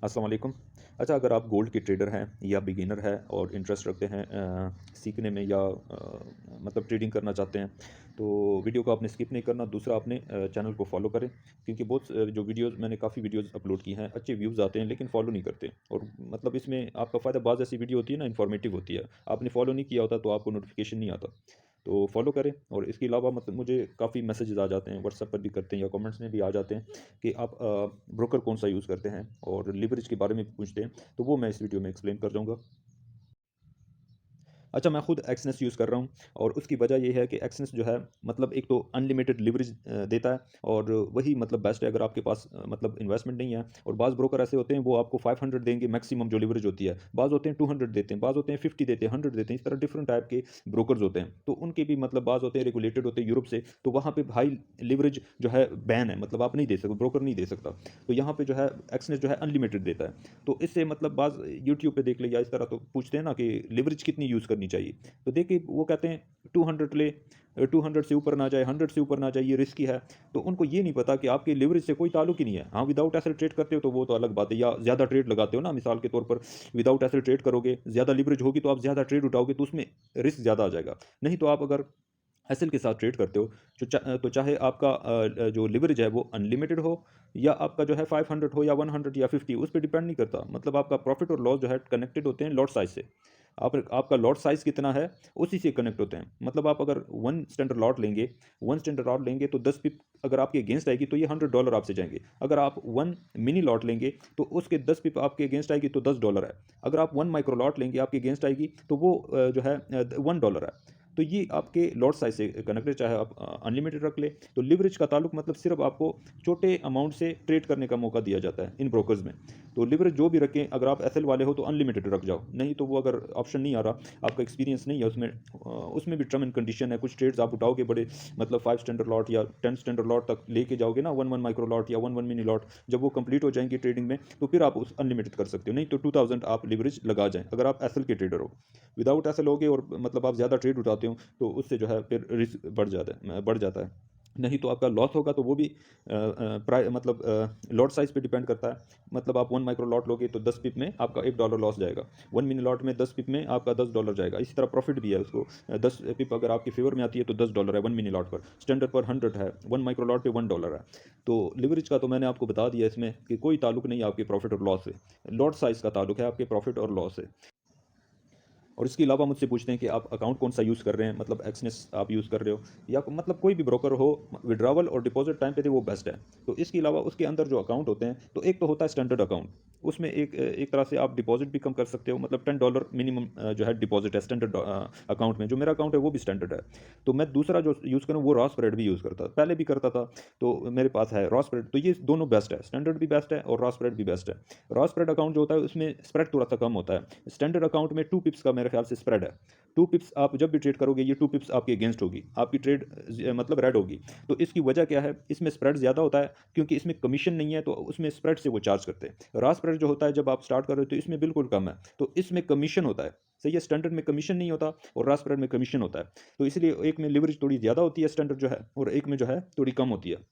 अस्सलाम वालेकुम। अच्छा, अगर आप गोल्ड के ट्रेडर हैं या बिगिनर हैं और इंटरेस्ट रखते हैं सीखने में या मतलब ट्रेडिंग करना चाहते हैं, तो वीडियो को आपने स्किप नहीं करना। दूसरा, आपने चैनल को फॉलो करें, क्योंकि बहुत जो वीडियोज़ मैंने काफ़ी वीडियोज़ अपलोड की हैं, अच्छे व्यूज़ आते हैं लेकिन फॉलो नहीं करते। और मतलब इसमें आपका फ़ायदा, बाज़ ऐसी वीडियो होती है ना, इन्फॉर्मेटिव होती है, आपने फॉलो नहीं किया होता तो आपको नोटिफिकेशन नहीं आता। तो फॉलो करें। और इसके अलावा मतलब मुझे काफ़ी मैसेजेस आ जाते हैं, व्हाट्सएप पर भी करते हैं या कमेंट्स में भी आ जाते हैं कि आप ब्रोकर कौन सा यूज़ करते हैं और लिवरेज के बारे में पूछते हैं। तो वो मैं इस वीडियो में एक्सप्लेन कर जाऊँगा। अच्छा, मैं खुद एक्सनेस यूज़ कर रहा हूँ और उसकी वजह ये है कि एक्सनेस जो है, मतलब एक तो अनलिमिटेड लिवरेज देता है और वही मतलब बेस्ट है अगर आपके पास मतलब इन्वेस्टमेंट नहीं है। और बाज़ ब्रोकर ऐसे होते हैं, वो आपको 500 देंगे मैक्सिमम जो लिवरेज होती है, बाज़ होते हैं 200 देते हैं, बाज़ होते हैं 50 देते हैं, 100 देते हैं। इस तरह डिफरेंट टाइप के ब्रोकर्स होते हैं, तो उनके भी मतलब बाज़ होते हैं रेगुलेटेड होते हैं यूरोप से, तो वहाँ पे हाई लिवरेज जो है बैन है, मतलब आप नहीं दे सकते, ब्रोकर नहीं दे सकता। तो यहाँ पे जो है एक्सनेस जो है अनलिमिटेड देता है। तो इससे मतलब बाज़ यूट्यूब पे देख ले या इस तरह, तो पूछते हैं ना कि लिवरेज कितनी यूज़ करनी चाहिए, तो देखिए वो कहते हैं 200 ले, 200 से ऊपर ना जाए, 100 से ऊपर ना जाए, ये रिस्की है। तो उनको ये नहीं पता कि आपके लिवरेज से कोई ताल्लुक ही नहीं है। हाँ, विदाउट एसेट ट्रेड करते हो तो वो तो अलग बात है, या ज़्यादा ट्रेड लगाते हो ना, मिसाल के तौर पर विदाउट एसेट ट्रेड करोगे, ज़्यादा लिवरेज होगी तो आप ज़्यादा ट्रेड उठाओगे, तो उसमें रिस्क ज़्यादा आ जाएगा। नहीं तो आप अगर एसेल के साथ ट्रेड करते हो, तो चाहे आपका जो लिवरेज है वो अनलिमिटेड हो, या आपका जो है 500 हो या 100 या 50, उस पे डिपेंड नहीं करता। मतलब आपका प्रॉफिट और लॉस जो है कनेक्टेड होते हैं लॉट साइज से। आपका लॉट साइज कितना है, उसी से कनेक्ट होते हैं। मतलब आप अगर 1 स्टैंडर्ड लॉट लेंगे तो 10 पिप अगर आपके अगेंस्ट आएगी तो ये $100 आपसे जाएंगे। अगर आप 1 मिनी लॉट लेंगे तो उसके 10 पिप आपके अगेंस्ट आएगी तो $10 है। अगर आप 1 माइक्रो लॉट लेंगे आपके अगेंस्ट आएगी तो वो जो है $1 है। तो ये आपके लॉट साइज से कनेक्टेड, चाहे आप अनलिमिटेड रख ले। तो लिवरेज का ताल्लुक मतलब सिर्फ आपको छोटे अमाउंट से ट्रेड करने का मौका दिया जाता है इन ब्रोकर्स में। तो लिवरेज जो भी रखें, अगर आप एसएल वाले हो तो अनलिमिटेड रख जाओ, नहीं तो वो अगर ऑप्शन नहीं आ रहा, आपका एक्सपीरियंस नहीं है उसमें, उसमें भी टर्म एंड कंडीशन है। कुछ ट्रेड्स आप उठाओगे बड़े, मतलब 5 स्टैंडर्ड लॉट या 10 स्टैंडर्ड लॉट तक लेके जाओगे ना, 1 1 माइक्रो लॉट या 1 1 मिनी लॉट, जब वो कंप्लीट हो जाएंगे ट्रेडिंग में तो फिर आप उस अनलिमिटेड कर सकते हो। नहीं तो 2000 आप लिवरेज लगा जाएं अगर आप एसएल के ट्रेडर हो। विदाउट एसएल होगे और मतलब आप ज़्यादा ट्रेड उठाते हो, तो उससे जो है फिर रिस्क बढ़ जाता है। नहीं तो आपका लॉस होगा, तो वो भी मतलब लॉट साइज़ पे डिपेंड करता है। मतलब आप 1 माइक्रो लॉट लोगे तो 10 पिप में आपका $1 लॉस जाएगा, 1 मिनी लॉट में 10 पिप में आपका $10 जाएगा। इसी तरह प्रॉफिट भी है उसको, 10 पिप अगर आपके फेवर में आती है तो $10 है 1 मिनी लॉट पर, स्टैंडर्ड पर 100 है, 1 माइक्रो लॉट पे $1 है। तो लिवरेज का तो मैंने आपको बता दिया इसमें कि कोई ताल्लुक नहीं है आपके प्रॉफिट और लॉस से, लॉट साइज़ का ताल्लुक है आपके प्रॉफिट और लॉस से। और इसके अलावा मुझसे पूछते हैं कि आप अकाउंट कौन सा यूज़ कर रहे हैं, मतलब एक्सनेस आप यूज़ कर रहे हो या मतलब कोई भी ब्रोकर हो, विड्रावल और डिपॉजिट टाइम पे तो वो बेस्ट है। तो इसके अलावा उसके अंदर जो अकाउंट होते हैं, तो एक तो होता है स्टैंडर्ड अकाउंट, उसमें एक तरह से आप डिपॉजिट भी कम कर सकते हो, मतलब $10 मिनिमम जो है डिपॉजिट है स्टैंडर्ड अकाउंट में। जो मेरा अकाउंट है वो भी स्टैंडर्ड है। तो मैं दूसरा जो यूज़ करूँ वो रॉ स्प्रेड भी यूज़ करता, पहले भी करता था। तो मेरे पास है रॉ स्प्रेड, तो ये दोनों बेस्ट है, स्टैंडर्ड भी बेस्ट है और रॉ स्प्रेड भी बेस्ट है। रॉ स्प्रेड अकाउंट जो होता है उसमें स्प्रेड थोड़ा सा कम होता है। स्टैंडर्ड अकाउंट में 2 पिप्स का मेरे ख्याल से स्प्रेड है। 2 पिप्स आप जब भी ट्रेड करोगे, ये 2 पिप्स आपके अगेंस्ट होगी, आपकी ट्रेड मतलब रेड होगी। तो इसकी वजह क्या है, इसमें स्प्रेड ज़्यादा होता है क्योंकि इसमें कमीशन नहीं है, तो उसमें स्प्रेड से वो चार्ज करते हैं। रॉ स्प्रेड जो होता है जब आप स्टार्ट कर रहे हो तो इसमें बिल्कुल कम है, तो इसमें कमीशन होता है। सही है, स्टैंडर्ड में कमीशन नहीं होता और रॉ स्प्रेड में कमीशन होता है। तो इसलिए एक में लिवरेज थोड़ी ज़्यादा होती है स्टैंडर्ड जो है, और एक में जो है थोड़ी कम होती है।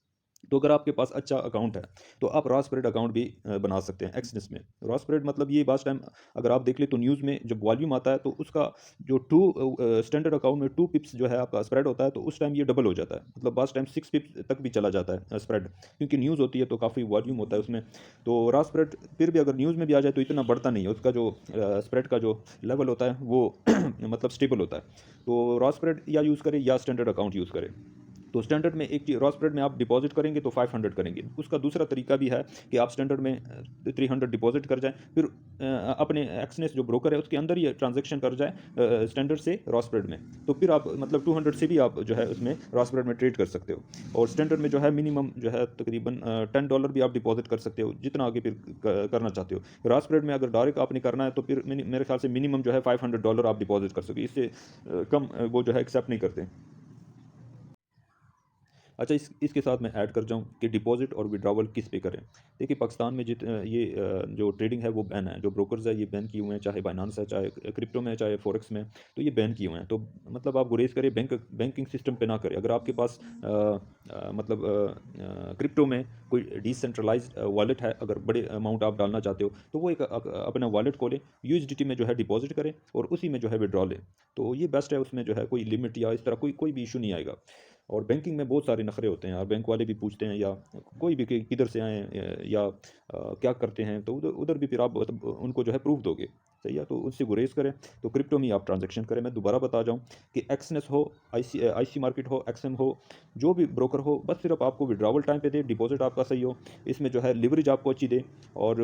तो अगर आपके पास अच्छा अकाउंट है तो आप रॉ स्प्रेड अकाउंट भी बना सकते हैं एक्सनेस में। रॉ स्प्रेड मतलब ये बात टाइम अगर आप देख ले तो न्यूज़ में जब वॉल्यूम आता है तो उसका जो टू स्टैंडर्ड अकाउंट में 2 पिप्स जो है आपका स्प्रेड होता है, तो उस टाइम ये डबल हो जाता है, मतलब बास टाइम 6 पिप्स तक भी चला जाता है स्प्रेड, क्योंकि न्यूज़ होती है तो काफ़ी वॉल्यूम होता है उसमें। तो रॉ स्प्रेड फिर भी अगर न्यूज़ में भी आ जाए तो इतना बढ़ता नहीं है, उसका जो स्प्रेड का जो लेवल होता है वो मतलब स्टेबल होता है। तो रॉ स्प्रेड या यूज़ करें या स्टैंडर्ड अकाउंट यूज़ करें। तो स्टैंडर्ड में एक रॉ स्प्रेड में आप डिपॉजिट करेंगे तो 500 करेंगे। उसका दूसरा तरीका भी है कि आप स्टैंडर्ड में 300 डिपॉजिट कर जाएं, फिर अपने एक्सनेस जो ब्रोकर है उसके अंदर ही ट्रांजैक्शन कर जाए स्टैंडर्ड से रॉ स्प्रेड में। तो फिर आप मतलब 200 से भी आप जो है उसमें रॉ स्प्रेड में ट्रेड कर सकते हो। और स्टैंडर्ड में जो है मिनिमम जो है तकरीबन $10 भी आप डिपॉजिट कर सकते हो, जितना आगे फिर करना चाहते हो। रॉ स्प्रेड में अगर डायरेक्ट आपने करना है तो फिर मेरे ख्याल से मिनिमम जो है $500 आप डिपॉजिट कर सकते हो, इससे कम वो जो है एक्सेप्ट नहीं करते। अच्छा, इसके साथ मैं ऐड कर जाऊँ कि डिपॉज़िट और विड्रॉवल किस पे करें? देखिए, पाकिस्तान में जो ट्रेडिंग है वो बैन है, जो ब्रोकर्स है ये बैन किए हुए हैं, चाहे बायनांस है, चाहे क्रिप्टो में है, चाहे फॉरेक्स में, तो ये बैन किए हुए हैं। तो मतलब आप गुरेज़ करें, बैंकिंग सिस्टम पे ना करें। अगर आपके पास क्रिप्टो में कोई डिसेंट्रलाइज़्ड वॉलेट है, अगर बड़े अमाउंट आप डालना चाहते हो, तो वो एक अपना वॉलेट खोलें, यूएसडीटी में जो है डिपॉज़िट करें और उसी में जो है विथड्रॉ लें। तो ये बेस्ट है, उसमें जो है कोई लिमिट या इस तरह कोई कोई भी इश्यू नहीं आएगा। और बैंकिंग में बहुत सारे नखरे होते हैं, और बैंक वाले भी पूछते हैं, या कोई भी कि किधर से आए हैं, या क्या करते हैं, तो उधर उधर भी फिर आप मतलब उनको जो है प्रूफ दोगे। सही है, तो उससे गुरेज करें। तो क्रिप्टो में ही आप ट्रांजैक्शन करें। मैं दोबारा बता जाऊं कि एक्सनेस हो, आईसी मार्केट हो, एक्सएम हो, जो भी ब्रोकर हो, बस सिर्फ आपको विड्रावल टाइम पे दे, डिपॉजिट आपका सही हो, इसमें जो है लिवरेज आपको अच्छी दे। और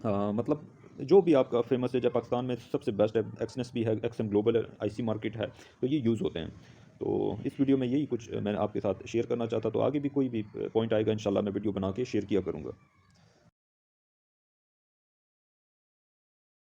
मतलब जो भी आपका फेमस है, जब पाकिस्तान में सबसे बेस्ट है, एक्सनेस भी है, एक्सएम ग्लोबल है, आईसी मार्केट है, तो ये यूज़ होते हैं। तो इस वीडियो में यही कुछ मैंने आपके साथ शेयर करना चाहता। तो आगे भी कोई भी पॉइंट आएगा, इंशाल्लाह मैं वीडियो बना के शेयर किया करूँगा।